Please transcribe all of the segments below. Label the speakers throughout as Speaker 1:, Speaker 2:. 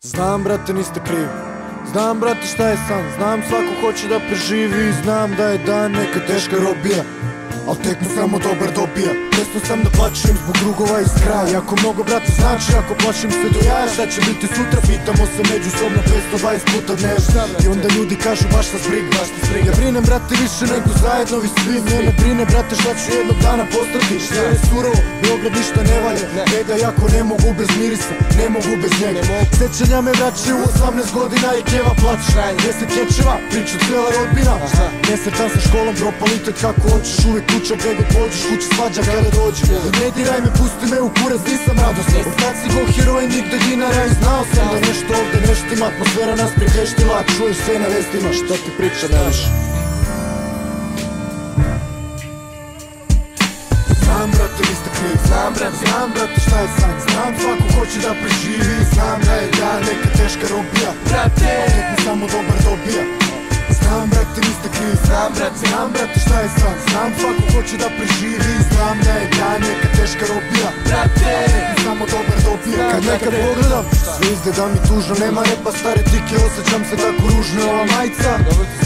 Speaker 1: Znam brate niste krivi, znam brate šta je san, znam svako hoće da preživi, znam da je dan neka teška robija, al tek mu samo dobar dobija. Presno sam da plačem zbog drugova iz kraja, jako mnogo brate znači ako plačem se do jaja. Šta će biti sutra, pitamo se međusobno 520 puta dnevno. I onda ljudi kažu baš nas briga. Ja brinem brate više nego zajedno vi svi. Mene brine brate šta ću jednog dana postati. Sve je surovo, Beograd ništa ne valja. Beda jako ne mogu bez mirisa, ne mogu bez njega. Sećanja me vraćaju u 18 godina i keva plače. 10 kečeva, priču cijela rodbina. Nesretan sa školom, propalitet kako hoćeš, uvek kuća gde god pođeš, kuća svađa kada dođe. Ne diraj me, pusti me u kurac, nisam radostan. Od si go heroj, nigde dinara i znao sam da nešto ovde ne štima. Atmosfera nas prikeštila, čuješ sve na vestima, šta ti priča ne više. Znam brate vi ste krivi, znam brate šta je san, znam svako hoće da preživi, znam da je dan neka teška robija, brate, tek mi samo dobar dobija. Znam brate niste krivi, znam brate šta je san, znam svako hoće da preživi, znam da je dan neka teška robija, brate, tek mi samo dobar dobija. Kad nekad pogledam, sve izgleda mi tužno, nema repa stare tike, osjećam se tako ružno. Ova majica,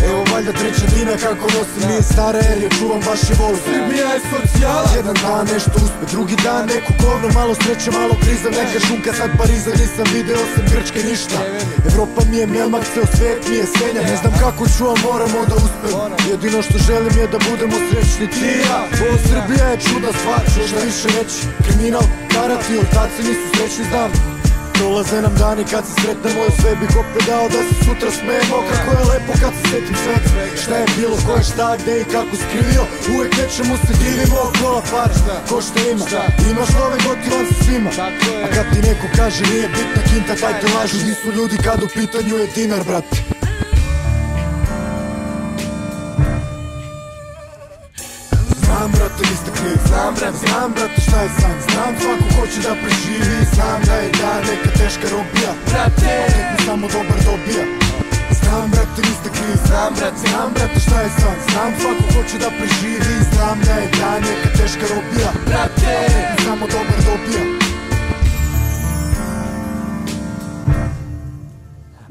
Speaker 1: evo valjda treća dina kako nosim, nije stara jer je čuvam baš je volim. Srbija je socijala, jedan dan nešto uspe, drugi dan neko govno, malo sreće, malo kriza, neka šunka, sad Pariza nisam video, sam Grčke ništa. Evropa mi je melmak, ceo svet mi je senja, ne znam kako ću, a moramo da uspem. Jedino što želim je da budemo srećni ti i ja. Ovo Srbija je čudna stvar, šta više reći, kriminal, karati, ortaci nisu srećni znam. Prolaze nam dani kad se sretnemo, ja sve bih opet dao da se sutra smemo. Kako je lepo kad se setim svega, šta je bilo, ko je šta, gde i kako skrivio. Uvek nečemu se divimo, kola para, ko šta ima, imaš nove gotivan sa svima. A kad ti neko kaže nije bitna kinta, taj te lažu, nisu ljudi kad u pitanju je dinar brate. Znam brate niste krivi, znam brate šta je san, znam svako hoće da preživi, znam da je dan neka teška robija, brate, tek mi samo dobar dobija. Znam brate niste krivi, znam brate šta je san, znam svako hoće da preživi, znam da je dan neka teška robija, brate, tek mi samo dobar dobija.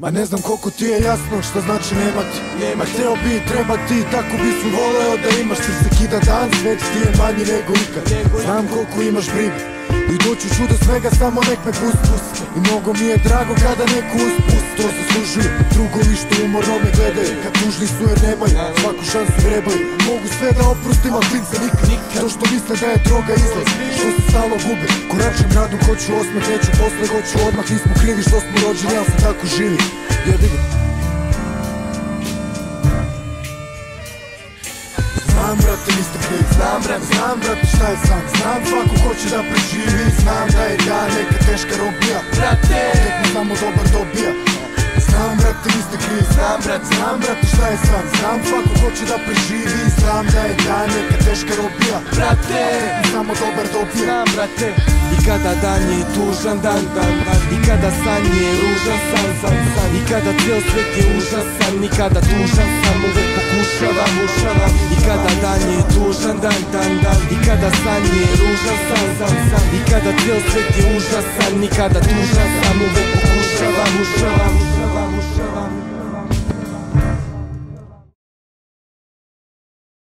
Speaker 1: Ma ne znam koliko ti je jasno šta znači nemati. Ma hteo bi i treba ti, tako bi su voleo da imaš. Ti se kida dan, svet ti je manji nego ikad. Znam koliko imaš briga i doću ću do svega, samo nek me pusti. I mnogo mi je drago kada neko uspust, to zaslužuju. Drugovi što umorno me gledaju, kad tužni su jer nemaju, svaku šansu vrebaju. Mogu sve da oprostim, al klinca nikad. To što misle da je droga izlaz, što se stalo gube. Koračem gradom, hoću osmeh, neću posle, hoću odmah. Nismo krivi što smo rođeni, ja sam tako živi. Jebi ga. Znam brate niste krivi, znam brate šta je san, znam svako hoće da preživi, znam da je dan neka teška robija, brate, tek mi samo dobar dobija. Znam brate niste krivi, znam brate šta je san, znam svako hoće da preživi, znam da je dan neka teška robija, brate, tek mi samo dobar dobija. Znam brate, i kada dan je tužan dan, i kada san je ružan san, i kada ceo svet je užasan, i kada tužan sam uvek pokušavam. I kada dan je tužan dan, i kada san je ružan san, i kada ceo svet je užasan, i kada tužan sam uvek pokušavam.